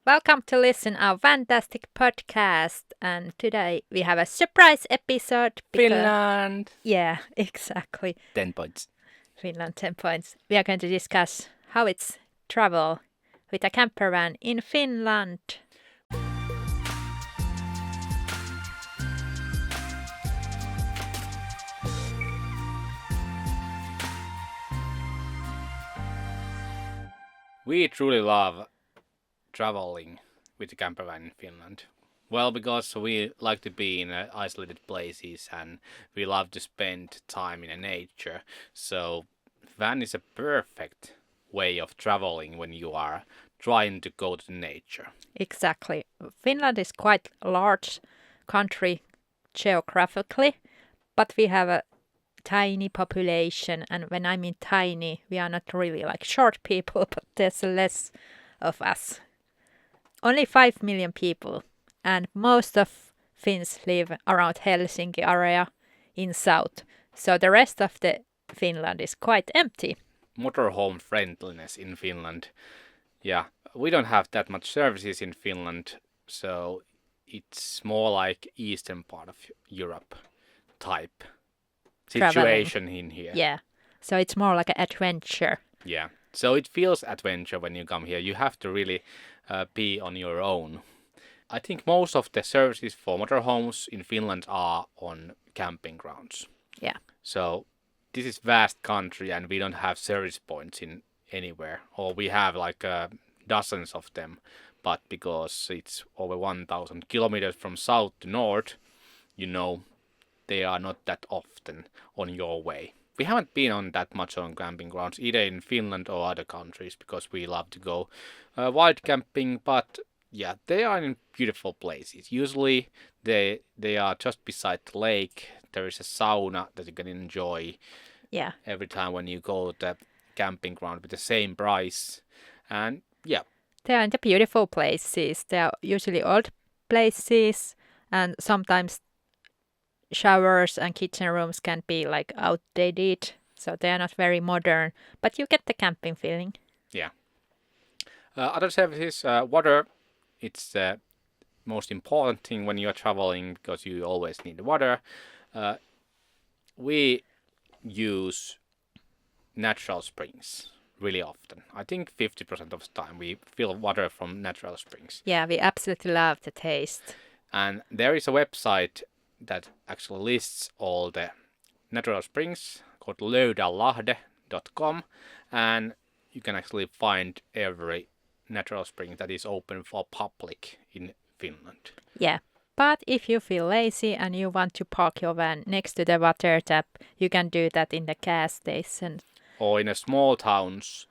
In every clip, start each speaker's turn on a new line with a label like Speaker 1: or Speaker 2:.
Speaker 1: welcome to listen our Vantastic podcast. And today we have a surprise episode.
Speaker 2: Finland!
Speaker 1: Yeah, exactly.
Speaker 2: 10 points.
Speaker 1: Finland 10 points. We are going to discuss how it's travel with a camper van in Finland.
Speaker 2: We truly love traveling with the camper van in Finland. Well, because we like to be in isolated places and we love to spend time in nature. So van is a perfect way of traveling when you are trying to go to nature.
Speaker 1: Exactly. Finland is quite a large country geographically, but we have a tiny population, and when I mean tiny, we are not really like short people, but there's less of us. Only 5 million people, and most of Finns live around Helsinki area in south. So the rest of the Finland is quite empty.
Speaker 2: Motorhome friendliness in Finland. Yeah, we don't have that much services in Finland, so it's more like eastern part of Europe type situation in here.
Speaker 1: Yeah, so it's more like an adventure.
Speaker 2: Yeah, so it feels adventure when you come here. You have to really be on your own. I think most of the services for motorhomes in Finland are on camping grounds.
Speaker 1: Yeah.
Speaker 2: So this is vast country and we don't have service points in anywhere. Or we have like dozens of them. But because it's over 1,000 kilometers from south to north, they are not that often on your way. We haven't been on that much on camping grounds either in Finland or other countries because we love to go wild camping, but yeah, they are in beautiful places. Usually they are just beside the lake. There is a sauna that you can enjoy every time when you go to the camping ground with the same price. And yeah.
Speaker 1: They are in the beautiful places. They are usually old places, and sometimes showers and kitchen rooms can be like outdated, so they are not very modern, but you get the camping feeling.
Speaker 2: Yeah. Other services, water, it's the most important thing when you are traveling because you always need water. We use natural springs really often. I think 50% of the time we fill water from natural springs.
Speaker 1: Yeah, we absolutely love the taste.
Speaker 2: And there is a website that actually lists all the natural springs called löydälahde.com, and you can actually find every natural spring that is open for public in Finland.
Speaker 1: Yeah, but if you feel lazy and you want to park your van next to the water tap, you can do that in the gas station.
Speaker 2: Or in a small towns,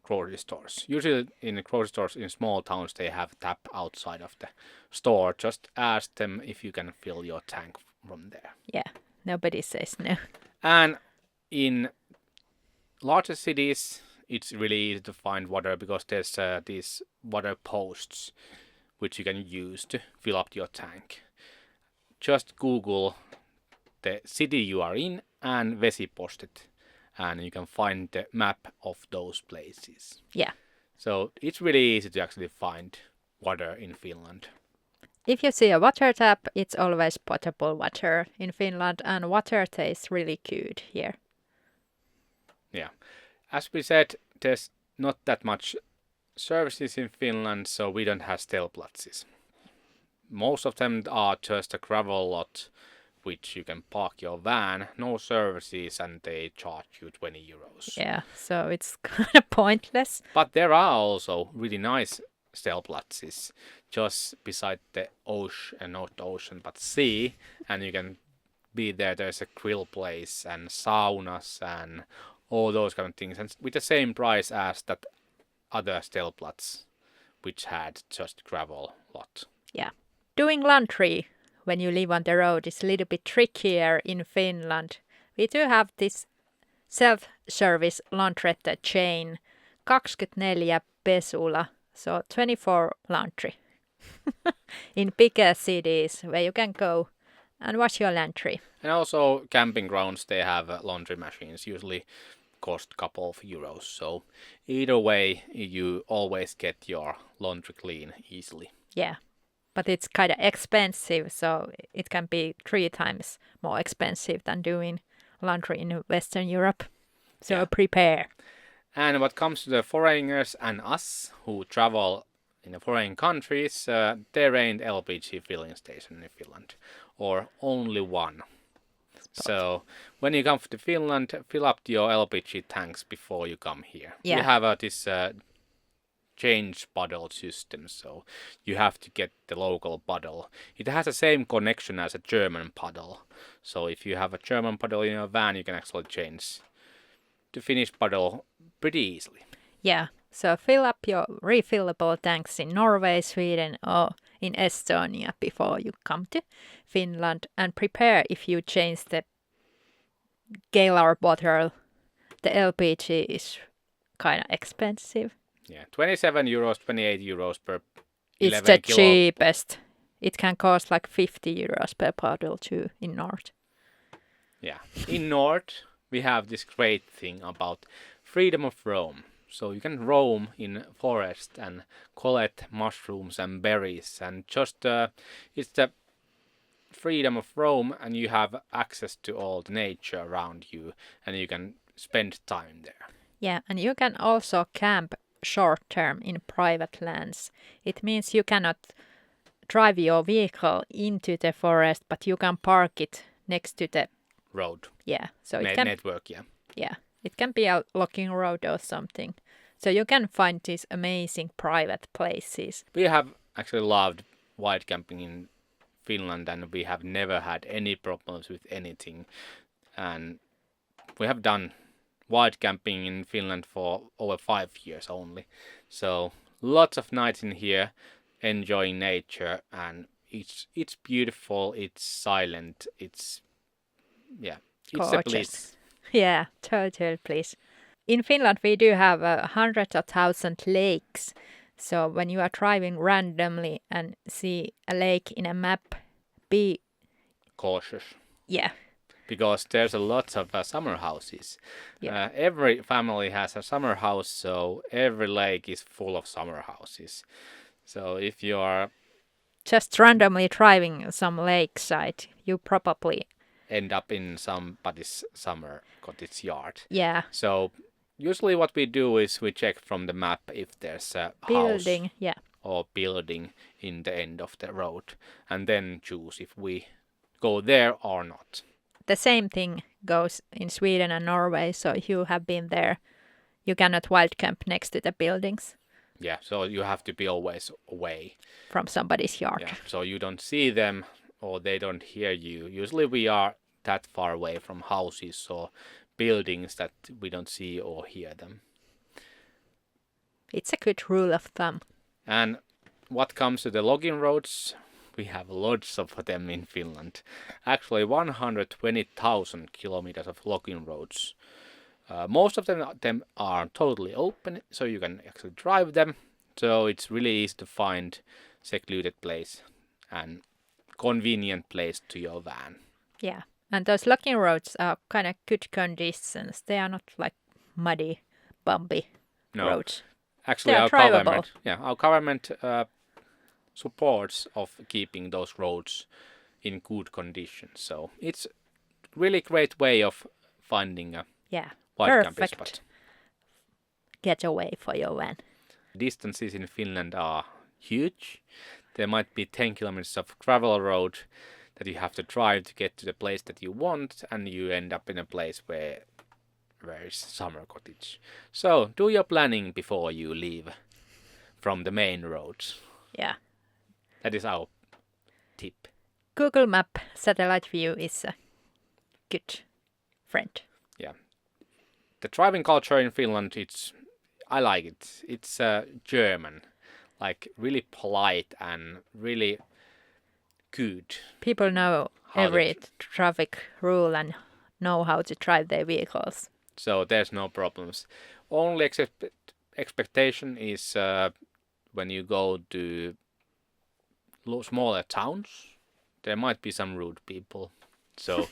Speaker 2: grocery stores. Usually in grocery stores in small towns they have a tap outside of the store. Just ask them if you can fill your tank from there.
Speaker 1: Yeah, nobody says no.
Speaker 2: And in larger cities it's really easy to find water because there's these water posts which you can use to fill up your tank. Just Google the city you are in and vesipostit, and you can find the map of those places.
Speaker 1: Yeah.
Speaker 2: So it's really easy to actually find water in Finland.
Speaker 1: If you see a water tap, it's always potable water in Finland, and water tastes really good here.
Speaker 2: Yeah. As we said, there's not that much services in Finland, so we don't have stellplatses. Most of them are just a gravel lot which you can park your van, no services, and they charge you 20 euros.
Speaker 1: Yeah, so it's kind of pointless.
Speaker 2: But there are also really nice stellplatses just beside the ocean, not the ocean, but sea, and you can be there. There's a grill place and saunas and all those kind of things, and with the same price as that other stellplats, which had just gravel lot.
Speaker 1: Yeah. Doing laundry when you live on the road is a little bit trickier in Finland. We do have this self-service laundrette chain, 24 pesula, so 24 laundry. In bigger cities where you can go and wash your laundry.
Speaker 2: And also camping grounds, they have laundry machines, usually cost a couple of euros. So either way, you always get your laundry clean easily.
Speaker 1: Yeah, but it's kind of expensive, so it can be 3 times more expensive than doing laundry in Western Europe. So
Speaker 2: Yeah.
Speaker 1: prepare.
Speaker 2: And what comes to the foreigners and us who travel in the foreign countries, there ain't LPG filling station in Finland, or only one. So when you come to Finland, fill up your LPG tanks before you come here.
Speaker 1: Yeah.
Speaker 2: We have this change bottle system, so you have to get the local bottle. It has the same connection as a German bottle. So if you have a German bottle in your van, you can actually change to Finnish bottle pretty easily.
Speaker 1: Yeah, so fill up your refillable tanks in Norway, Sweden, or in Estonia before you come to Finland, and prepare if you change the Galar bottle. The LPG is kind of expensive.
Speaker 2: Yeah, 27 euros, 28 euros per
Speaker 1: It's
Speaker 2: 11
Speaker 1: the
Speaker 2: kilo.
Speaker 1: cheapest. It can cost like 50 euros per bottle too in North.
Speaker 2: Yeah, in North we have this great thing about freedom of roam. So you can roam in forest and collect mushrooms and berries, and just it's the freedom of roam, and you have access to all the nature around you, and you can spend time there.
Speaker 1: Yeah, and you can also camp short term in private lands. It means you cannot drive your vehicle into the forest, but you can park it next to the
Speaker 2: Road.
Speaker 1: so it can
Speaker 2: Network, yeah.
Speaker 1: it can be a locking road or something. So you can find these amazing private places.
Speaker 2: We have actually loved wild camping in Finland, and we have never had any problems with anything. And we have done wild camping in Finland for over 5 years only. So lots of nights in here enjoying nature, and it's beautiful, it's silent, it's a
Speaker 1: Gorgeous.
Speaker 2: bliss.
Speaker 1: Yeah, total please. In Finland, we do have hundreds of thousands lakes. So when you are driving randomly and see a lake in a map, be
Speaker 2: Cautious.
Speaker 1: yeah,
Speaker 2: Because there's a lot of summer houses.
Speaker 1: Yeah.
Speaker 2: Every family has a summer house, so every lake is full of summer houses. So if you are
Speaker 1: just randomly driving some lakeside, you probably
Speaker 2: end up in somebody's summer cottage yard.
Speaker 1: yeah
Speaker 2: So usually what we do is we check from the map if there's a
Speaker 1: building
Speaker 2: house
Speaker 1: yeah
Speaker 2: or building in the end of the road, and then choose if we go there or not.
Speaker 1: The same thing goes in Sweden and Norway. So if you have been there, you cannot wild camp next to the buildings
Speaker 2: Yeah, so you have to be always away.
Speaker 1: from somebody's yard.
Speaker 2: Yeah, so you don't see them or they don't hear you. Usually we are that far away from houses or buildings that we don't see or hear them.
Speaker 1: It's a good rule of thumb.
Speaker 2: And what comes to the logging roads, we have lots of them in Finland. Actually 120,000 kilometers of logging roads. Most of them are totally open, so you can actually drive them. So it's really easy to find secluded place and convenient place to your van.
Speaker 1: Yeah, and those logging roads are kind of good conditions. They are not like muddy, bumpy roads.
Speaker 2: Actually,
Speaker 1: They are drivable.
Speaker 2: our government supports of keeping those roads in good condition. So it's really great way of finding a
Speaker 1: Yeah,
Speaker 2: wild camping
Speaker 1: perfect
Speaker 2: spot.
Speaker 1: getaway for your van.
Speaker 2: Distances in Finland are huge. There might be 10 kilometers of gravel road that you have to drive to get to the place that you want, and you end up in a place where is summer cottage. So do your planning before you leave from the main roads.
Speaker 1: Yeah.
Speaker 2: That is our tip.
Speaker 1: Google Map satellite view is a good friend.
Speaker 2: Yeah. The driving culture in Finland, I like it. It's German, like really polite and really good.
Speaker 1: People know
Speaker 2: How
Speaker 1: every traffic rule and know how to drive their vehicles.
Speaker 2: So there's no problems. Only expectation is when you go to smaller towns, there might be some rude people. So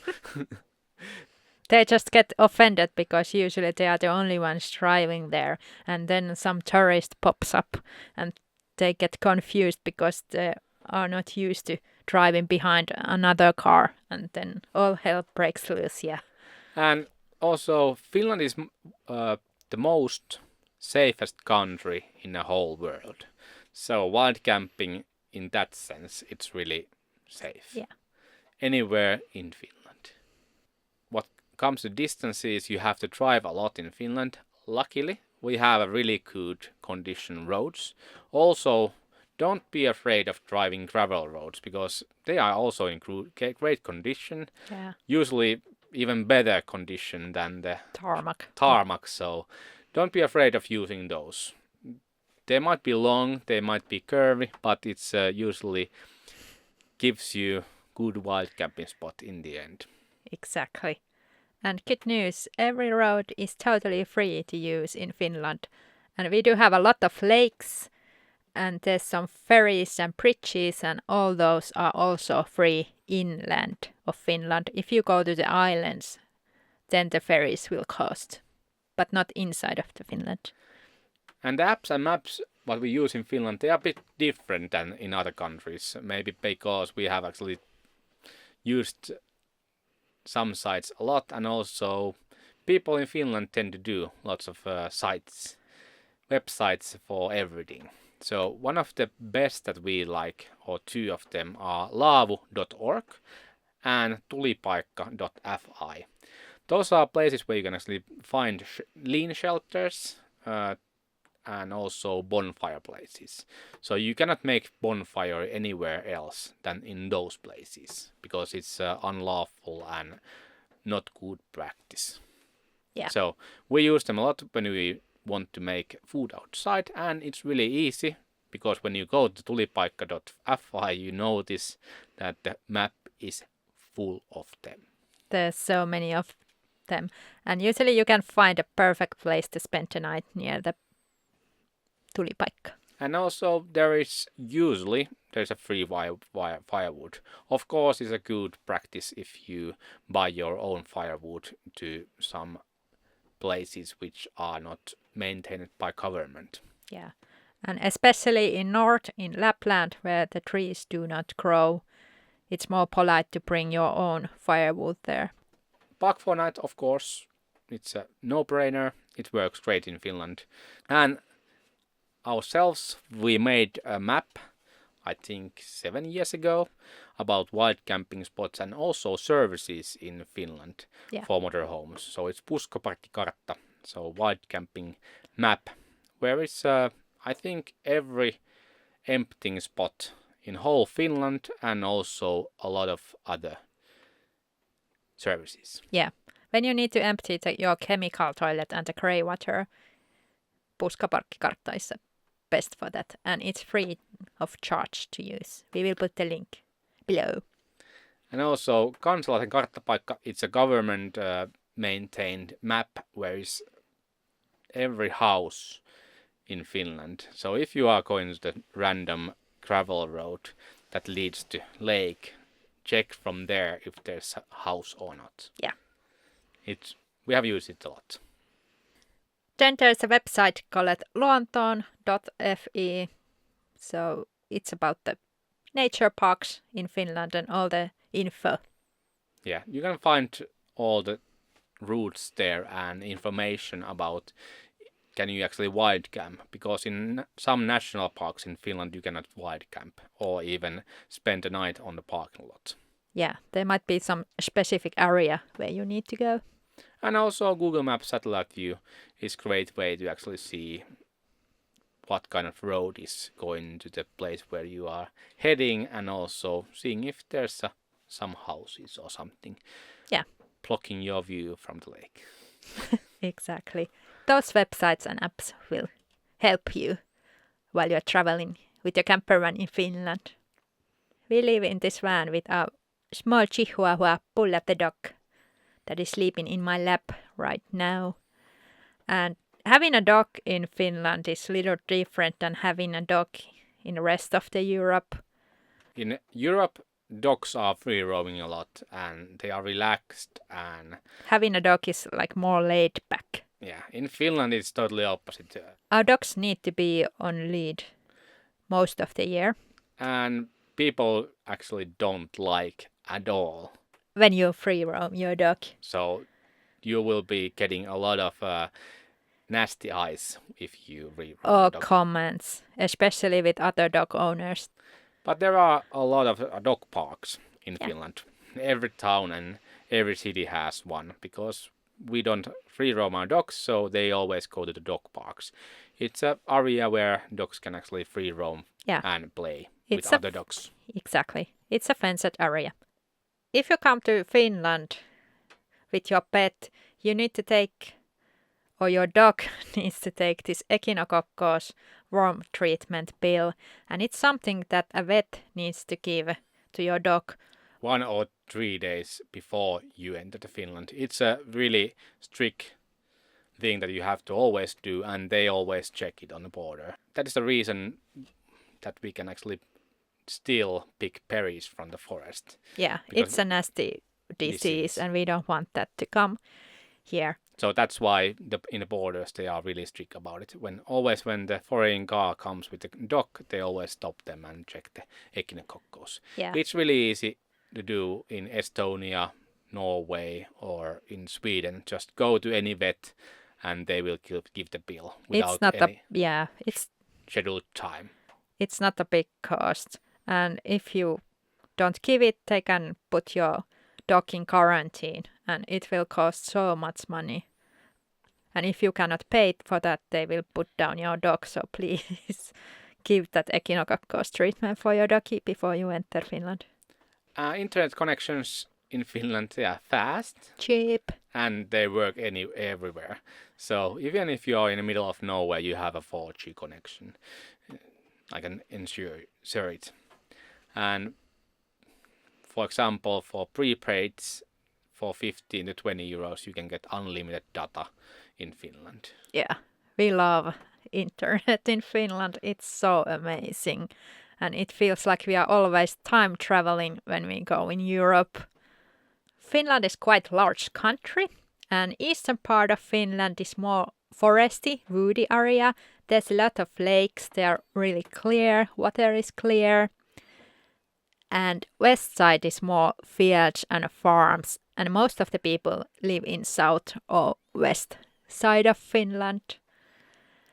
Speaker 1: They just get offended because usually they are the only ones driving there, and then some tourist pops up and they get confused because they are not used to driving behind another car, and then all hell breaks loose. Yeah.
Speaker 2: And also, Finland is the most safest country in the whole world. So wild camping, in that sense, it's really safe.
Speaker 1: Yeah.
Speaker 2: Anywhere in Finland. What comes to distances, you have to drive a lot in Finland. Luckily, we have a really good condition roads. Also, don't be afraid of driving gravel roads because they are also in great condition.
Speaker 1: Yeah.
Speaker 2: Usually even better condition than the
Speaker 1: Tarmac.
Speaker 2: So don't be afraid of using those. They might be long, they might be curvy, but it's usually gives you good wild camping spot in the end.
Speaker 1: Exactly. And good news, every road is totally free to use in Finland. And we do have a lot of lakes, and there's some ferries and bridges, and all those are also free inland of Finland. If you go to the islands, then the ferries will cost, but not inside of the Finland.
Speaker 2: And the apps and maps what we use in Finland, they are a bit different than in other countries. Maybe because we have actually used some sites a lot, and also people in Finland tend to do lots of websites for everything. So one of the best that we like, or two of them, are laavu.org and tulipaikka.fi. Those are places where you can actually find lean shelters and also bonfire places. So you cannot make bonfire anywhere else than in those places because it's unlawful and not good practice.
Speaker 1: Yeah.
Speaker 2: So we use them a lot when we want to make food outside, and it's really easy because when you go to tulipaikka.fi, you notice that the map is full of them.
Speaker 1: There's so many of them, and usually you can find a perfect place to spend the night near the tulipaikka.
Speaker 2: And also there's a free firewood. Of course, it's a good practice if you buy your own firewood to some places which are not maintained by government.
Speaker 1: Yeah, and especially in north, in Lapland, where the trees do not grow, it's more polite to bring your own firewood there.
Speaker 2: Park for night, of course, it's a no-brainer. It works great in Finland. And ourselves, we made a map, I think 7 years ago, about wild camping spots and also services in Finland for motorhomes. So it's Puskoparkkikartta, so wild camping map, where it's I think every emptying spot in whole Finland and also a lot of other services.
Speaker 1: Yeah, when you need to empty your chemical toilet and the grey water, Puskaparkkikartta is best for that, and it's free of charge to use. We will put the link below.
Speaker 2: And also Kansalaisen karttapaikka, it's a government maintained map where is every house in Finland. So if you are going to the random gravel road that leads to lake, check from there if there's a house or not.
Speaker 1: Yeah.
Speaker 2: We have used it a lot.
Speaker 1: Then there's a website called luontoon.fi. So it's about the nature parks in Finland and all the info.
Speaker 2: Yeah, you can find all the routes there and information about can you actually wild camp, because in some national parks in Finland you cannot wild camp or even spend a night on the parking lot.
Speaker 1: Yeah, there might be some specific area where you need to go.
Speaker 2: And also Google Maps satellite view is a great way to actually see what kind of road is going to the place where you are heading, and also seeing if there's some houses or something blocking your view from the lake.
Speaker 1: Exactly. Those websites and apps will help you while you're traveling with your camper van in Finland. We live in this van with our small chihuahua Pulla the dog that is sleeping in my lap right now. And having a dog in Finland is a little different than having a dog in the rest of the Europe.
Speaker 2: In Europe, dogs are free roaming a lot and they are relaxed and
Speaker 1: Having a dog is like more laid back.
Speaker 2: yeah, in Finland it's totally opposite.
Speaker 1: Our dogs need to be on lead most of the year.
Speaker 2: And people actually don't like at all.
Speaker 1: When you free roam your dog.
Speaker 2: So you will be getting a lot of nasty eyes if you free roam
Speaker 1: Or
Speaker 2: a dog.
Speaker 1: comments, especially with other dog owners.
Speaker 2: But there are a lot of dog parks in
Speaker 1: Yeah.
Speaker 2: Finland. Every town and every city has one because we don't free roam our dogs, so they always go to the dog parks. It's an area where dogs can actually free roam
Speaker 1: Yeah.
Speaker 2: and play
Speaker 1: It's
Speaker 2: with other dogs.
Speaker 1: Exactly. It's a fenced area. If you come to Finland with your pet, you need to take, or your dog needs to take this echinococcus worm treatment pill. And it's something that a vet needs to give to your dog.
Speaker 2: 1 or 3 days before you enter to Finland. It's a really strict thing that you have to always do, and they always check it on the border. That is the reason that we can actually still pick berries from the forest.
Speaker 1: Yeah,
Speaker 2: Because
Speaker 1: it's a nasty disease, and we don't want that to come here.
Speaker 2: So that's why in the borders they are really strict about it. When the foreign car comes with the dog, they always stop them and check the echinococcus.
Speaker 1: Yeah.
Speaker 2: It's really easy to do in Estonia, Norway, or in Sweden. Just go to any vet, and they will give the bill without
Speaker 1: It's not
Speaker 2: any
Speaker 1: it's
Speaker 2: scheduled time.
Speaker 1: it's not a big cost. And if you don't give it, they can put your dog in quarantine, and it will cost so much money. And if you cannot pay for that, they will put down your dog. So please give that echinococcus treatment for your doggy before you enter Finland.
Speaker 2: Internet connections in Finland, they are fast
Speaker 1: Cheap.
Speaker 2: and they work everywhere. So even if you are in the middle of nowhere, you have a 4G connection. I can ensure it. And for example, for prepaids, for 15 to 20 euros, you can get unlimited data in Finland.
Speaker 1: Yeah, we love internet in Finland. It's so amazing. And it feels like we are always time traveling when we go in Europe. Finland is quite large country, and eastern part of Finland is more foresty, woody area. There's a lot of lakes. They are really clear. Water is clear. And west side is more fields and farms. And most of the people live in south or west side of Finland.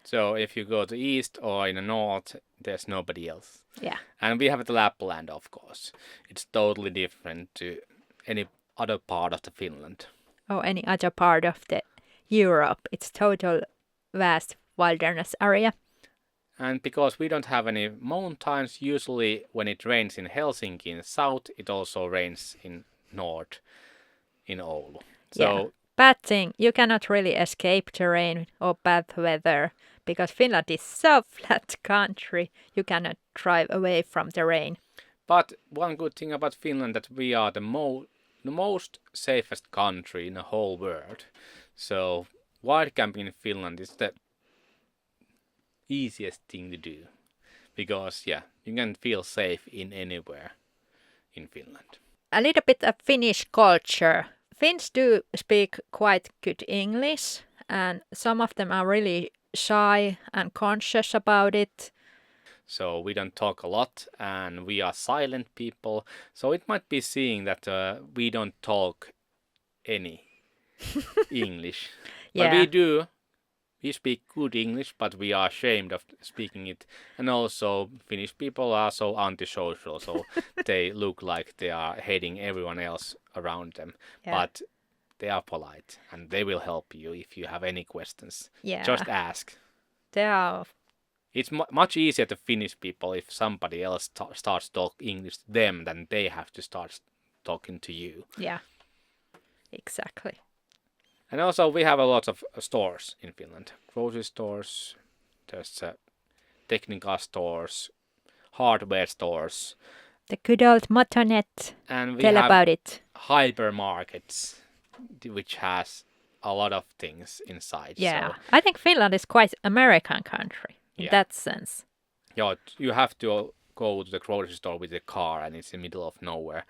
Speaker 2: So if you go to east or in the north, there's nobody else.
Speaker 1: Yeah.
Speaker 2: And we have the Lapland, of course. It's totally different to any other part of the Finland.
Speaker 1: Or any other part of the Europe. It's total vast wilderness area.
Speaker 2: And because we don't have any mountains, usually when it rains in Helsinki in south, it also rains in north in Oulu. So
Speaker 1: Yeah. Bad thing, you cannot really escape the rain or bad weather because Finland is so flat country. You cannot drive away from the rain.
Speaker 2: But one good thing about Finland that we are the most safest country in the whole world. So wild camping in Finland is the easiest thing to do because you can feel safe in anywhere in Finland.
Speaker 1: A little bit of Finnish culture. Finns do speak quite good English, and some of them are really shy and conscious about it.
Speaker 2: So we don't talk a lot and we are silent people. So it might be seeing that we don't talk any English. But
Speaker 1: Yeah.
Speaker 2: we do. We speak good English, but we are ashamed of speaking it. And also Finnish people are so antisocial, so they look like they are hating everyone else around them.
Speaker 1: Yeah.
Speaker 2: But they are polite and they will help you if you have any questions.
Speaker 1: Yeah.
Speaker 2: Just ask.
Speaker 1: They are.
Speaker 2: It's much easier to Finnish people if somebody else starts talking English to them than they have to start talking to you.
Speaker 1: Yeah. Exactly.
Speaker 2: And also we have a lot of stores in Finland. Grocery stores, there's technical stores, hardware stores.
Speaker 1: The good old Motonet.
Speaker 2: And we
Speaker 1: Tell
Speaker 2: have
Speaker 1: about it.
Speaker 2: hypermarkets, which has a lot of things inside.
Speaker 1: Yeah.
Speaker 2: So,
Speaker 1: I think Finland is quite American country in
Speaker 2: Yeah.
Speaker 1: that sense.
Speaker 2: you have to go to the grocery store with the car and it's in the middle of nowhere.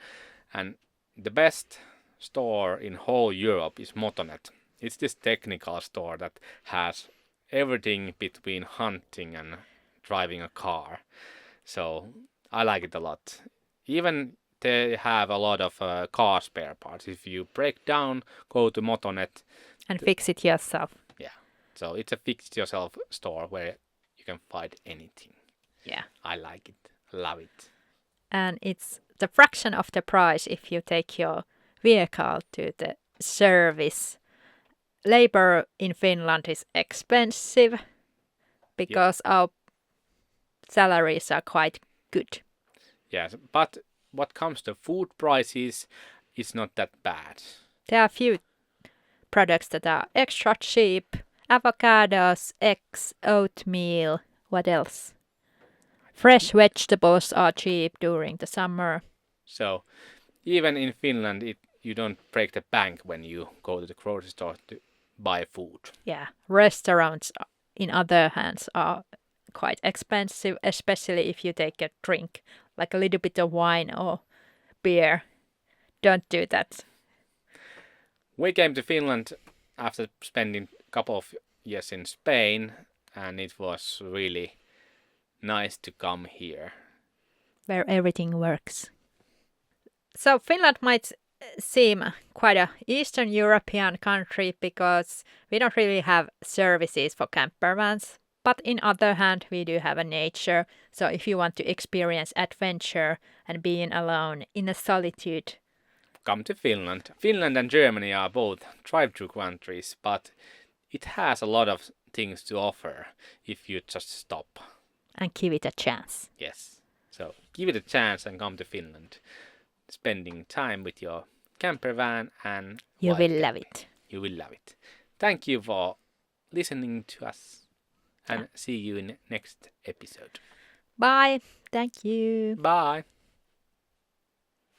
Speaker 2: And the best store in whole Europe is Motonet. It's this technical store that has everything between hunting and driving a car. So I like it a lot. Even they have a lot of car spare parts. If you break down, go to Motonet.
Speaker 1: And fix it yourself.
Speaker 2: Yeah. So it's a fix-it-yourself store where you can find anything.
Speaker 1: Yeah.
Speaker 2: I like it. Love it.
Speaker 1: And it's the fraction of the price if you take your vehicle to the service. Labor in Finland is expensive because our salaries are quite good.
Speaker 2: Yes, but what comes to food prices, it's not that bad.
Speaker 1: There are a few products that are extra cheap. Avocados, eggs, oatmeal, what else? Fresh vegetables are cheap during the summer.
Speaker 2: So even in Finland, you don't break the bank when you go to the grocery store to buy food.
Speaker 1: Yeah, restaurants, in other hands, are quite expensive, especially if you take a drink, like a little bit of wine or beer. Don't do that.
Speaker 2: We came to Finland after spending a couple of years in Spain, and it was really nice to come here.
Speaker 1: Where everything works. So Finland might seem quite a Eastern European country because we don't really have services for camper vans. But in other hand, we do have a nature. So if you want to experience adventure and being alone in a solitude,
Speaker 2: come to Finland. Finland and Germany are both drive-through countries, but it has a lot of things to offer if you just stop.
Speaker 1: And give it a chance.
Speaker 2: Yes. So give it a chance and come to Finland. Spending time with your camper van and
Speaker 1: you will love it.
Speaker 2: You will love it. Thank you for listening to us and see you in next episode.
Speaker 1: Bye. Thank you.
Speaker 2: Bye.